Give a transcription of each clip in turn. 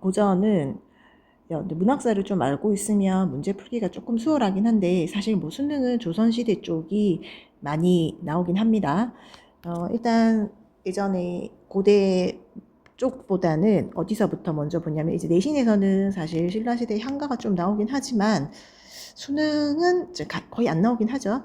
고전은 문학사를 좀 알고 있으면 문제 풀기가 조금 수월하긴 한데 사실 뭐 수능은 조선시대 쪽이 많이 나오긴 합니다. 일단 예전에 고대 쪽보다는 어디서부터 먼저 보냐면 이제 내신에서는 사실 신라시대 향가가 좀 나오긴 하지만 수능은 이제 거의 안 나오긴 하죠.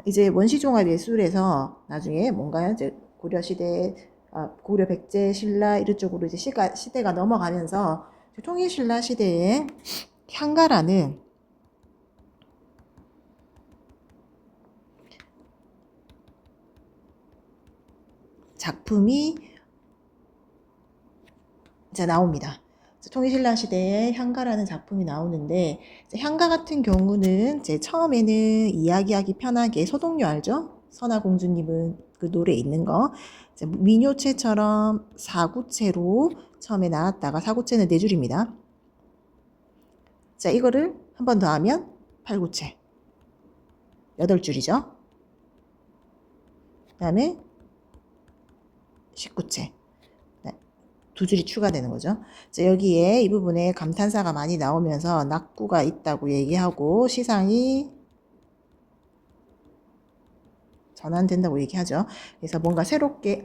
이제 원시종합예술에서 나중에 뭔가 이제 고려시대, 고려 백제 신라 이런 쪽으로 이제 시대가 넘어가면서 통일신라 시대에 향가라는 작품이 이제 나옵니다. 통일신라 시대에 향가라는 작품이 나오는데 향가 같은 경우는 이제 처음에는 이야기하기 편하게 소동요 알죠? 선화공주님은 그 노래 있는 거 민요체처럼 사구체로 처음에 나왔다가 사구체는 네 줄입니다. 자 이거를 한 번 더 하면 팔구체 8줄이죠. 그 다음에 19체 두 줄이 추가되는 거죠. 자, 여기에 이 부분에 감탄사가 많이 나오면서 낙구가 있다고 얘기하고 시상이 전환된다고 얘기하죠. 그래서 뭔가 새롭게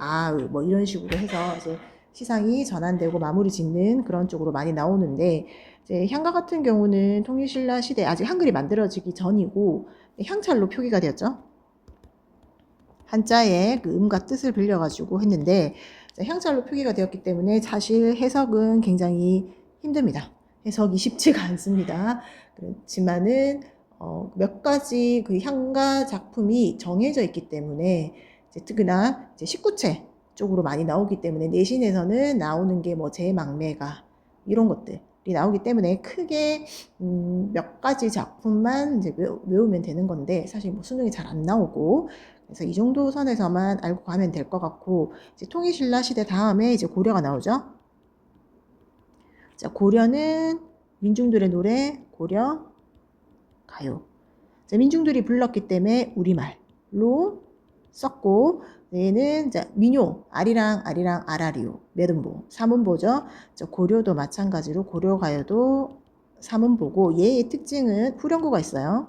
뭐 이런 식으로 해서 이제 시상이 전환되고 마무리 짓는 그런 쪽으로 많이 나오는데 이제 향가 같은 경우는 통일신라 시대 아직 한글이 만들어지기 전이고 향찰로 표기가 되었죠. 한자의 그 음과 뜻을 빌려가지고 했는데 향찰로 표기가 되었기 때문에 사실 해석은 굉장히 힘듭니다. 해석이 쉽지가 않습니다. 그렇지만은 몇 가지 그 향가 작품이 정해져 있기 때문에 특히나 19체 쪽으로 많이 나오기 때문에 내신에서는 나오는 게 뭐 제망매가 이런 것들이 나오기 때문에 크게 몇 가지 작품만 이제 외우면 되는 건데 사실 뭐 수능이 잘 안 나오고 그래서 이 정도 선에서만 알고 가면 될 것 같고 이제 통일신라 시대 다음에 이제 고려가 나오죠. 자, 고려는 민중들의 노래 고려 가요. 자, 민중들이 불렀기 때문에 우리말로 썼고 얘는 이제 민요 아리랑 아리랑 아라리요 매음보 삼음보죠. 고려도 마찬가지로 고려 가요도 삼음보고 얘의 특징은 후렴구가 있어요.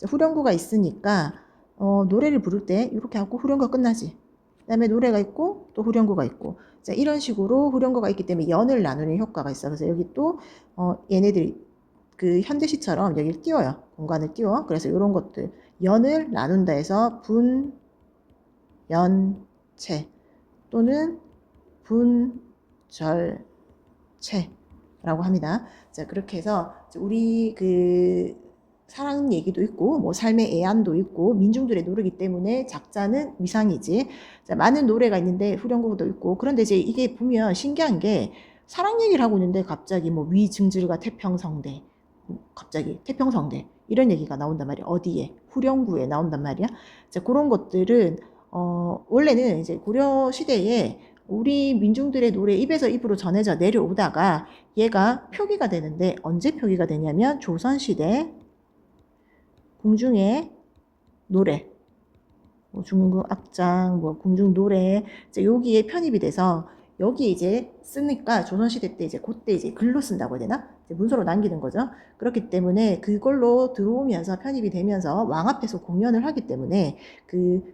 후렴구가 있으니까 노래를 부를 때 이렇게 하고 후렴구가 끝나지. 그 다음에 노래가 있고 또 후렴구가 있고 자, 이런 식으로 후렴구가 있기 때문에 연을 나누는 효과가 있어. 그래서 여기 또 얘네들이 그 현대시처럼 여기를 띄워요. 공간을 띄워. 그래서 이런 것들 연을 나눈다 해서 분, 연, 채 또는 분, 절, 채라고 합니다. 자, 그렇게 해서 우리 그 사랑 얘기도 있고 뭐 삶의 애안도 있고 민중들의 노래이기 때문에 작자는 위상이지. 자, 많은 노래가 있는데 후렴구도 있고 그런데 이제 이게 보면 신기한 게 사랑 얘기를 하고 있는데 갑자기 뭐 위증질과 태평성대 갑자기 태평성대 이런 얘기가 나온단 말이야. 어디에? 후렴구에 나온단 말이야. 자, 그런 것들은 원래는 이제 고려 시대에 우리 민중들의 노래 입에서 입으로 전해져 내려오다가 얘가 표기가 되는데 언제 표기가 되냐면 조선시대 궁중의 노래 뭐 중국 악장, 뭐 궁중 노래 이제 여기에 편입이 돼서 여기에 이제 쓰니까 조선시대 때 이제 그때 이제 글로 쓴다고 해야 되나? 이제 문서로 남기는 거죠. 그렇기 때문에 그걸로 들어오면서 편입이 되면서 왕 앞에서 공연을 하기 때문에 그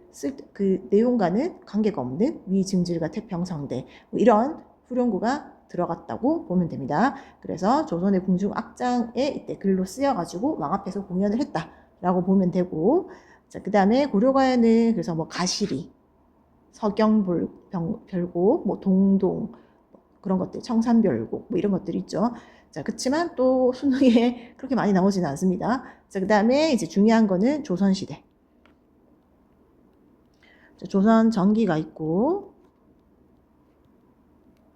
내용과는 관계가 없는 위증질과 태평성대 뭐 이런 후렴구가 들어갔다고 보면 됩니다. 그래서 조선의 궁중 악장에 이때 글로 쓰여가지고 왕 앞에서 공연을 했다라고 보면 되고 자, 그 다음에 고려가에는 그래서 뭐 가시리, 서경별곡, 뭐 동동 그런 것들, 청산별곡 뭐 이런 것들이 있죠. 자, 그렇지만 또 수능에 그렇게 많이 나오지는 않습니다. 자, 그 다음에 이제 중요한 거는 조선시대. 자, 조선 전기가 있고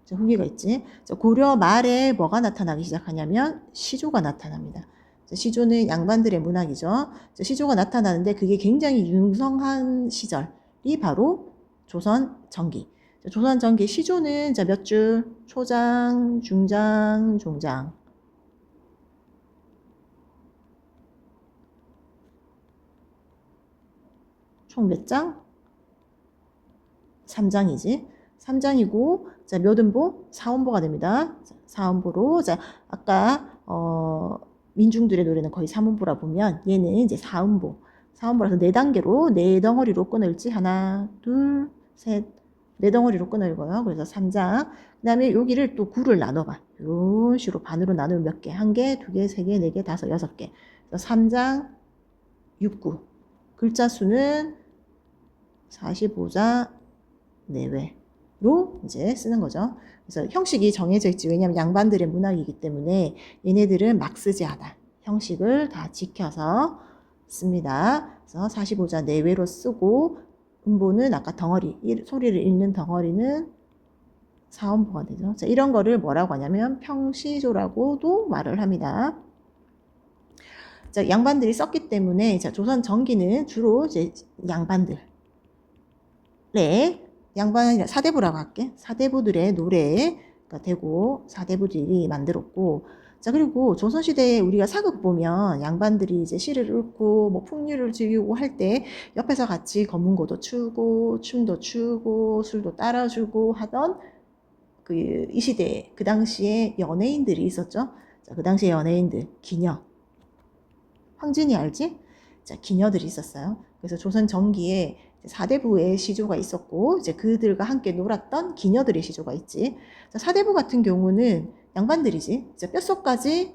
자, 후기가 있지. 자, 고려 말에 뭐가 나타나기 시작하냐면 시조가 나타납니다. 시조는 양반들의 문학이죠. 시조가 나타나는데 그게 굉장히 융성한 시절이 바로 조선 전기. 조선 전기 시조는 몇 줄? 초장, 중장, 종장. 총 몇 장? 3장이지. 3장이고, 자, 몇 음보? 4음보가 됩니다. 4음보로, 자, 아까, 민중들의 노래는 거의 3음보라 보면, 얘는 이제 4음보. 4음보라서 4단계로, 4덩어리로 끊을지, 하나, 둘, 셋, 4덩어리로 끊어요. 그래서 3장. 그 다음에 여기를 또 9를 나눠봐. 이런 식으로 반으로 나누면 몇 개? 1개, 2개, 3개, 4개, 5, 6개. 그래서 3장, 6, 9. 글자 수는 45자 내외로 이제 쓰는 거죠. 그래서 형식이 정해져 있지. 왜냐하면 양반들의 문학이기 때문에 얘네들은 막 쓰지 않아. 형식을 다 지켜서 씁니다. 그래서 45자 내외로 쓰고 음보는 아까 덩어리, 소리를 읽는 덩어리는 4음보가 되죠. 자, 이런 거를 뭐라고 하냐면 평시조라고도 말을 합니다. 자, 양반들이 썼기 때문에 자, 조선 전기는 주로 이제 양반들 양반이라 사대부라고 할게. 사대부들의 노래가 되고 사대부들이 만들었고, 자, 그리고 조선시대에 우리가 사극 보면 양반들이 이제 시를 읊고 뭐 풍류를 즐기고 할 때 옆에서 같이 검은고도 추고 춤도 추고 술도 따라주고 하던 그 이 시대에 그 당시에 연예인들이 있었죠. 자, 그 당시에 연예인들 기녀 황진이 알지? 자, 기녀들이 있었어요. 그래서 조선 전기에 사대부의 시조가 있었고 이제 그들과 함께 놀았던 기녀들의 시조가 있지. 자, 사대부 같은 경우는 양반들이지. 이제 뼛속까지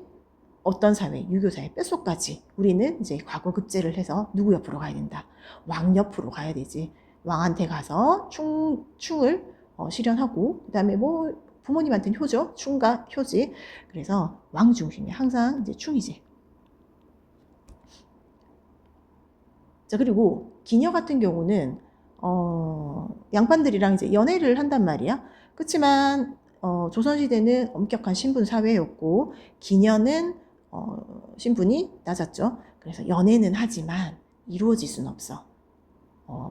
어떤 사회, 유교사회 뼛속까지 우리는 이제 과거 급제를 해서 누구 옆으로 가야 된다. 왕 옆으로 가야 되지. 왕한테 가서 충을 실현하고 그다음에 뭐 부모님한테는 효죠. 충과 효지. 그래서 왕 중심이 항상 이제 충이지. 자, 그리고 기녀 같은 경우는 양반들이랑 이제 연애를 한단 말이야. 그렇지만 조선시대는 엄격한 신분 사회였고 기녀는 신분이 낮았죠. 그래서 연애는 하지만 이루어질 수는 없어.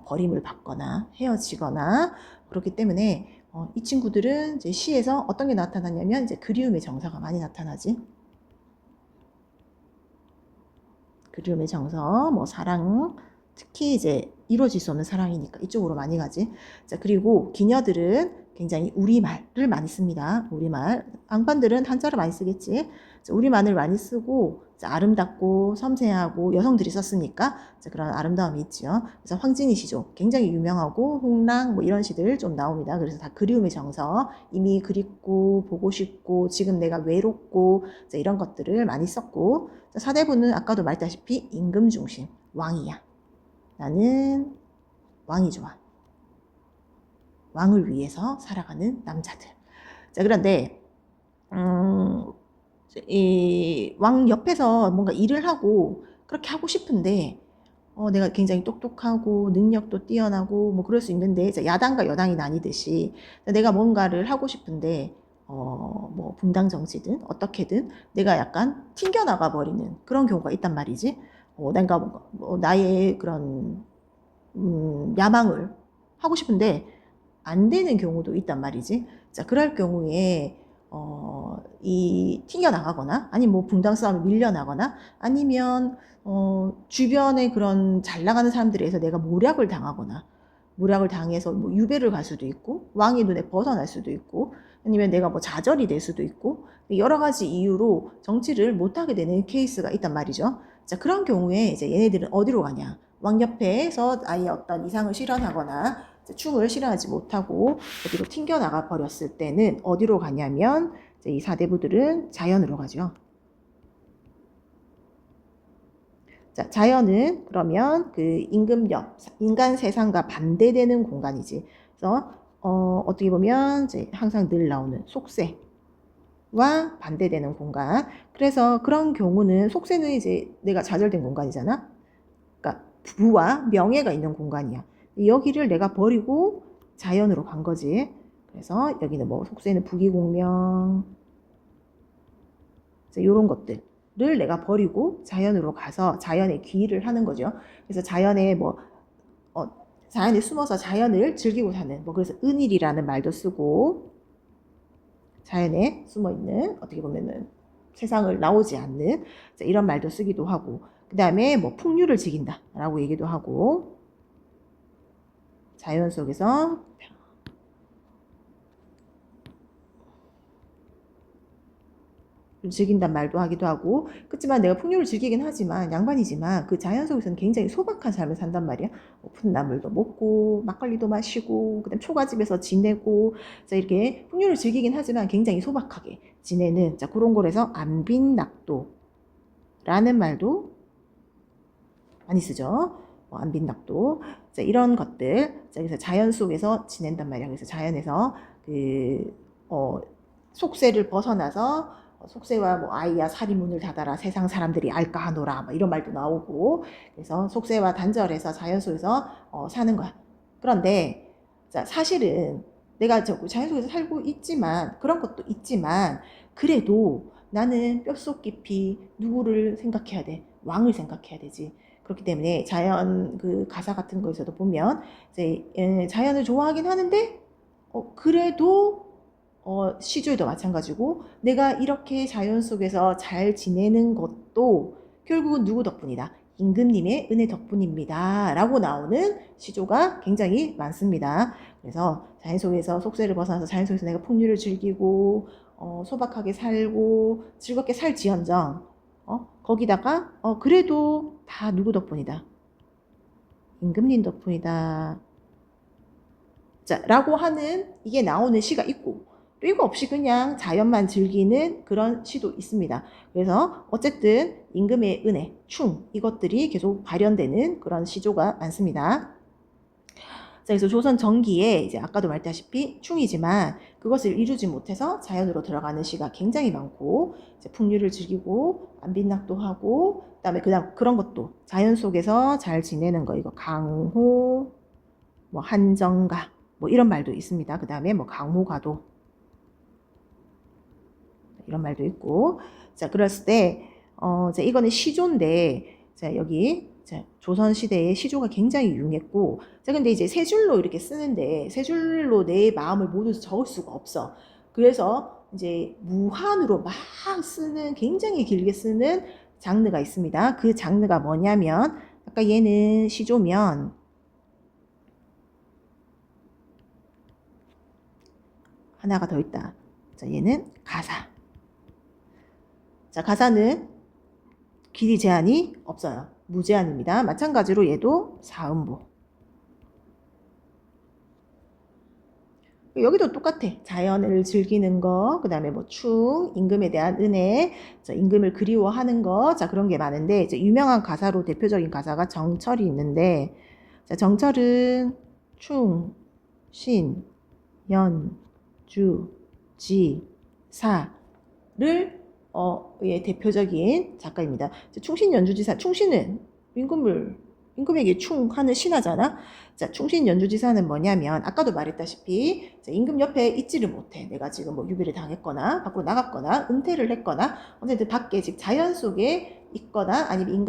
버림을 받거나 헤어지거나 그렇기 때문에 이 친구들은 이제 시에서 어떤 게 나타나냐면 이제 그리움의 정서가 많이 나타나지. 그리움의 정서, 뭐 사랑, 특히 이제 이루어질 수 없는 사랑이니까 이쪽으로 많이 가지. 자, 그리고 기녀들은 굉장히 우리말을 많이 씁니다. 우리말. 양반들은 한자를 많이 쓰겠지. 자, 우리말을 많이 쓰고 자, 아름답고 섬세하고 여성들이 썼으니까 자, 그런 아름다움이 있죠. 그래서 황진이 시조 굉장히 유명하고 홍랑 뭐 이런 시들 좀 나옵니다. 그래서 다 그리움의 정서, 이미 그립고 보고 싶고 지금 내가 외롭고 자, 이런 것들을 많이 썼고 자, 사대부는 아까도 말했다시피 임금 중심, 왕이야. 나는 왕이 좋아. 왕을 위해서 살아가는 남자들. 자, 그런데 이 왕 옆에서 뭔가 일을 하고 그렇게 하고 싶은데 내가 굉장히 똑똑하고 능력도 뛰어나고 뭐 그럴 수 있는데 야당과 여당이 나뉘듯이 내가 뭔가를 하고 싶은데 뭐 분당 정치든 어떻게든 내가 약간 튕겨나가 버리는 그런 경우가 있단 말이지. 내가 뭐 나의 그런 야망을 하고 싶은데 안 되는 경우도 있단 말이지. 자, 그럴 경우에 이 튕겨나가거나 아니면 뭐 분당 싸움에 밀려나거나 아니면 주변에 그런 잘 나가는 사람들에 의해서 내가 모략을 당하거나 모략을 당해서 뭐 유배를 갈 수도 있고 왕의 눈에 벗어날 수도 있고 아니면 내가 뭐 좌절이 될 수도 있고 여러 가지 이유로 정치를 못하게 되는 케이스가 있단 말이죠. 자, 그런 경우에 이제 얘네들은 어디로 가냐? 왕 옆에서 아예 어떤 이상을 실현하거나 충을 실현하지 못하고 어디로 튕겨나가 버렸을 때는 어디로 가냐면 이제 이 사대부들은 자연으로 가죠. 자, 자연은 그러면 그 임금 옆, 인간 세상과 반대되는 공간이지. 그래서 어떻게 보면 이제 항상 늘 나오는 속세와 반대되는 공간. 그래서 그런 경우는 속세는 이제 내가 좌절된 공간이잖아. 그러니까 부와 명예가 있는 공간이야. 여기를 내가 버리고 자연으로 간 거지. 그래서 여기는 뭐 속세는 부귀공명 이런 것들을 내가 버리고 자연으로 가서 자연의 귀의를 하는 거죠. 그래서 자연에 뭐 자연에 숨어서 자연을 즐기고 사는 뭐 그래서 은일이라는 말도 쓰고 자연에 숨어 있는 어떻게 보면은 세상을 나오지 않는 이런 말도 쓰기도 하고 그 다음에 뭐 풍류를 즐긴다라고 얘기도 하고 자연 속에서 즐긴단 말도 하기도 하고. 그렇지만 내가 풍류를 즐기긴 하지만 양반이지만 그 자연 속에서는 굉장히 소박한 삶을 산단 말이야. 풋나물도 먹고 막걸리도 마시고 그다음 초가집에서 지내고. 자, 이렇게 풍류를 즐기긴 하지만 굉장히 소박하게 지내는, 자, 그런 거라서 안빈낙도라는 말도 많이 쓰죠. 안빈낙도. 자, 이런 것들. 자, 그래서 자연 속에서 지낸단 말이야. 그래서 자연에서 속세를 벗어나서 속세와 뭐 아이야 살이 문을 닫아라 세상 사람들이 알까 하노라 뭐 이런 말도 나오고. 그래서 속세와 단절해서 자연 속에서 사는 거야. 그런데 자, 사실은 내가 자연 속에서 살고 있지만 그런 것도 있지만 그래도 나는 뼛속 깊이 누구를 생각해야 돼? 왕을 생각해야 되지. 그렇기 때문에 자연 그 가사 같은 거에서도 보면 이제 자연을 좋아하긴 하는데 그래도 시조에도 마찬가지고 내가 이렇게 자연 속에서 잘 지내는 것도 결국은 누구 덕분이다? 임금님의 은혜 덕분입니다. 라고 나오는 시조가 굉장히 많습니다. 그래서 자연 속에서 속세를 벗어나서 자연 속에서 내가 풍류를 즐기고 소박하게 살고 즐겁게 살지언정 거기다가 그래도 다 누구 덕분이다? 임금님 덕분이다. 자, 라고 하는 이게 나오는 시가 있고 또 이거 없이 그냥 자연만 즐기는 그런 시도 있습니다. 그래서 어쨌든 임금의 은혜, 충 이것들이 계속 발현되는 그런 시조가 많습니다. 자, 그래서 조선 전기에 이제 아까도 말했다시피 충이지만 그것을 이루지 못해서 자연으로 들어가는 시가 굉장히 많고 이제 풍류를 즐기고 안빈낙도 하고 그다음에 그냥 그런 것도 자연 속에서 잘 지내는 거 이거 강호 뭐 한정가 뭐 이런 말도 있습니다. 그다음에 뭐 강호가도 이런 말도 있고. 자, 그랬을 때 자, 이거는 시조인데 자, 여기 자, 조선시대에 시조가 굉장히 유용했고. 자, 근데 이제 세 줄로 이렇게 쓰는데 세 줄로 내 마음을 모두 적을 수가 없어. 그래서 이제 무한으로 막 쓰는 굉장히 길게 쓰는 장르가 있습니다. 그 장르가 뭐냐면 아까 얘는 시조면 하나가 더 있다. 자, 얘는 가사. 자, 가사는 길이 제한이 없어요. 무제한입니다. 마찬가지로 얘도 사음보. 여기도 똑같아. 자연을 즐기는 거, 그 다음에 뭐 충, 임금에 대한 은혜, 임금을 그리워하는 거, 자, 그런 게 많은데, 이제 유명한 가사로 대표적인 가사가 정철이 있는데, 자, 정철은 충, 신, 연, 주, 지, 사를 예, 대표적인 작가입니다. 충신연주지사, 충신은 임금에게 충하는 신하잖아. 자, 충신연주지사는 뭐냐면 아까도 말했다시피 임금 옆에 있지를 못해. 내가 지금 뭐 유배를 당했거나 밖으로 나갔거나 은퇴를 했거나 어쨌든 밖에 즉 자연 속에 있거나 아니면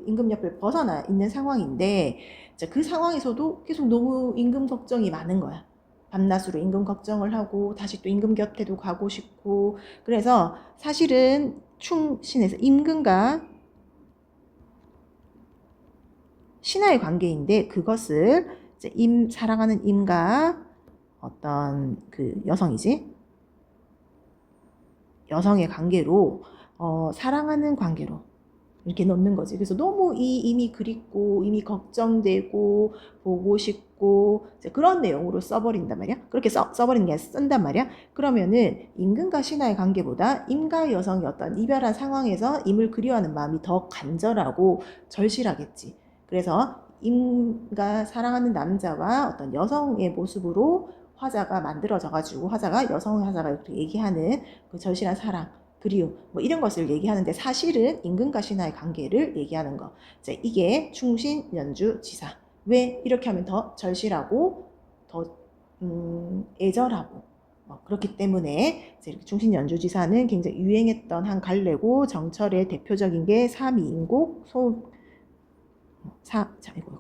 임금 옆을 벗어나 있는 상황인데 자, 그 상황에서도 계속 너무 임금 걱정이 많은 거야. 밤낮으로 임금 걱정을 하고 다시 또 임금 곁에도 가고 싶고. 그래서 사실은 충신에서 임금과 신하의 관계인데 그것을 이제 사랑하는 임과 어떤 그 여성이지 여성의 관계로 사랑하는 관계로 이렇게 넣는 거지. 그래서 너무 이 임이 그립고 임이 걱정되고 보고 싶고 그런 내용으로 써버린단 말이야. 그렇게 써버리는 게 쓴단 말이야. 그러면은 임금과 신하의 관계보다 임과 여성이 어떤 이별한 상황에서 임을 그리워하는 마음이 더 간절하고 절실하겠지. 그래서 임과 사랑하는 남자와 어떤 여성의 모습으로 화자가 만들어져 가지고 화자가 여성의 화자가 이렇게 얘기하는 그 절실한 사랑 그리움 뭐 이런 것을 얘기하는데 사실은 임금과 신하의 관계를 얘기하는 거. 자, 이게 충신연주지사. 왜 이렇게 하면 더 절실하고 더 애절하고 그렇기 때문에 이렇게 충신연주지사는 굉장히 유행했던 한 갈래고 정철의 대표적인 게 삼이인곡 자, 이거.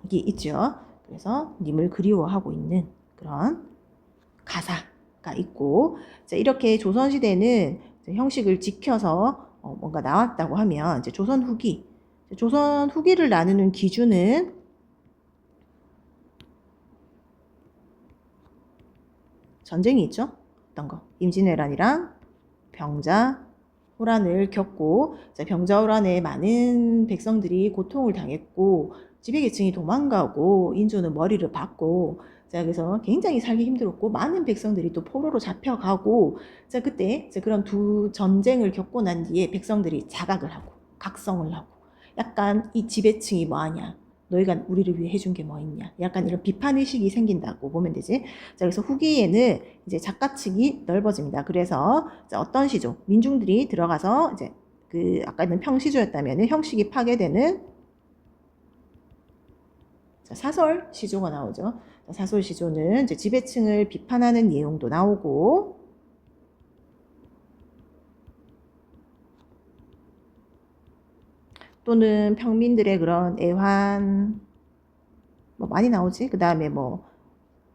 이게 있죠. 그래서 님을 그리워하고 있는 그런 가사가 있고 자, 이렇게 조선시대는 형식을 지켜서 뭔가 나왔다고 하면 이제 조선 후기를 나누는 기준은 전쟁이 있죠. 어떤 거? 임진왜란이랑 병자 호란을 겪고, 병자 호란에 많은 백성들이 고통을 당했고 지배계층이 도망가고 인조는 머리를 박고, 그래서 굉장히 살기 힘들었고 많은 백성들이 또 포로로 잡혀가고, 그때 그런 두 전쟁을 겪고 난 뒤에 백성들이 자각을 하고 각성을 하고, 약간 이 지배층이 뭐하냐, 너희가 우리를 위해 해준 게 뭐 있냐, 약간 이런 비판의식이 생긴다고 보면 되지. 그래서 후기에는 이제 작가층이 넓어집니다. 그래서 어떤 시조, 민중들이 들어가서 이제 그 아까는 평시조였다면 형식이 파괴되는 사설 시조가 나오죠. 사설 시조는 이제 지배층을 비판하는 내용도 나오고, 또는 평민들의 그런 애환 뭐 많이 나오지. 그 다음에 뭐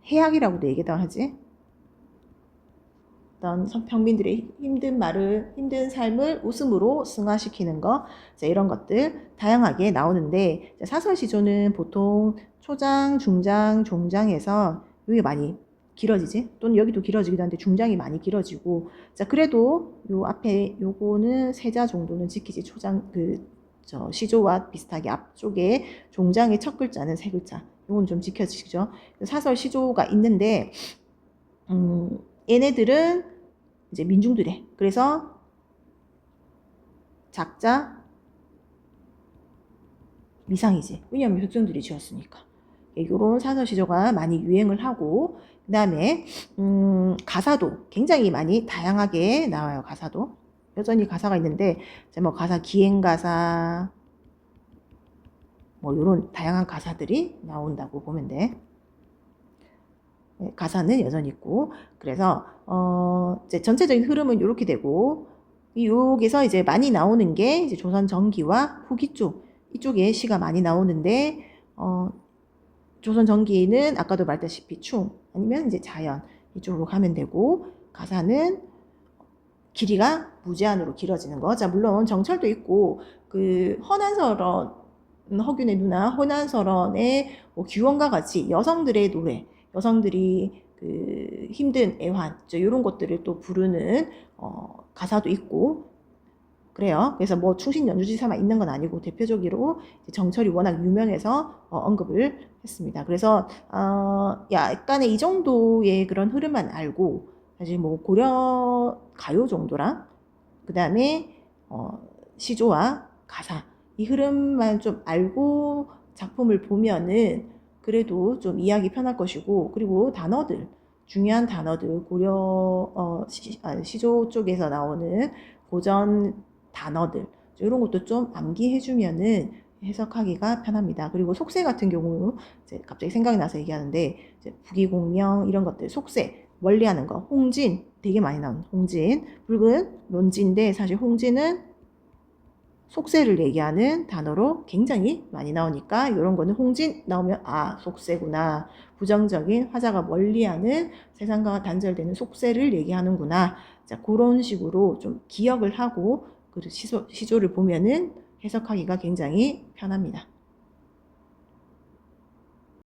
해악이라고도 얘기도 하지. 어떤 평민들의 힘든 삶을 웃음으로 승화시키는 거, 이런 것들 다양하게 나오는데, 사설 시조는 보통 초장, 중장, 종장에서 이게 많이 길어지지. 또는 여기도 길어지기도 한데 중장이 많이 길어지고, 그래도 요 앞에 요거는 세자 정도는 지키지. 초장 시조와 비슷하게 앞쪽에 종장의 첫 글자는 세 글자, 이건 좀 지켜지죠. 사설 시조가 있는데 얘네들은 이제 민중들의, 그래서 작자 미상이지. 왜냐하면 백성들이 지었으니까. 이런 사설 시조가 많이 유행을 하고, 그 다음에 가사도 굉장히 많이 다양하게 나와요. 가사도 여전히 가사가 있는데, 뭐 가사, 기행가사, 뭐 이런 다양한 가사들이 나온다고 보면 돼. 가사는 여전히 있고, 그래서 이제 전체적인 흐름은 이렇게 되고, 여기서 이제 많이 나오는 게 이제 조선 전기와 후기 쪽, 이쪽에 시가 많이 나오는데, 조선 전기는 아까도 말했다시피 충 아니면 이제 자연 이쪽으로 가면 되고, 가사는 길이가 무제한으로 길어지는 거. 물론 정철도 있고, 그 허난설원, 허균의 누나 허난설원의 뭐 규원과 같이 여성들의 노래, 여성들이 그 힘든 애환, 이런 것들을 또 부르는 가사도 있고 그래요. 그래서 뭐 충신 연주지사만 있는 건 아니고, 대표적으로 정철이 워낙 유명해서 언급을 했습니다. 그래서 약간의 이 정도의 그런 흐름만 알고, 사실 뭐 고려 가요 정도랑 그 다음에 시조와 가사, 이 흐름만 좀 알고 작품을 보면은 그래도 좀 이해하기 편할 것이고, 그리고 단어들, 중요한 단어들, 고려 시조 쪽에서 나오는 고전 단어들, 이런 것도 좀 암기해주면은 해석하기가 편합니다. 그리고 속세 같은 경우 이제 갑자기 생각이 나서 얘기하는데, 이제 부기공명 이런 것들, 속세 원리하는 거, 홍진 되게 많이 나오는 홍진, 붉은 논지인데 사실 홍진은 속세를 얘기하는 단어로 굉장히 많이 나오니까, 이런 거는 홍진 나오면 속세구나, 부정적인 화자가 멀리하는 세상과 단절되는 속세를 얘기하는구나, 그런 식으로 좀 기억을 하고 시조를 보면은 해석하기가 굉장히 편합니다.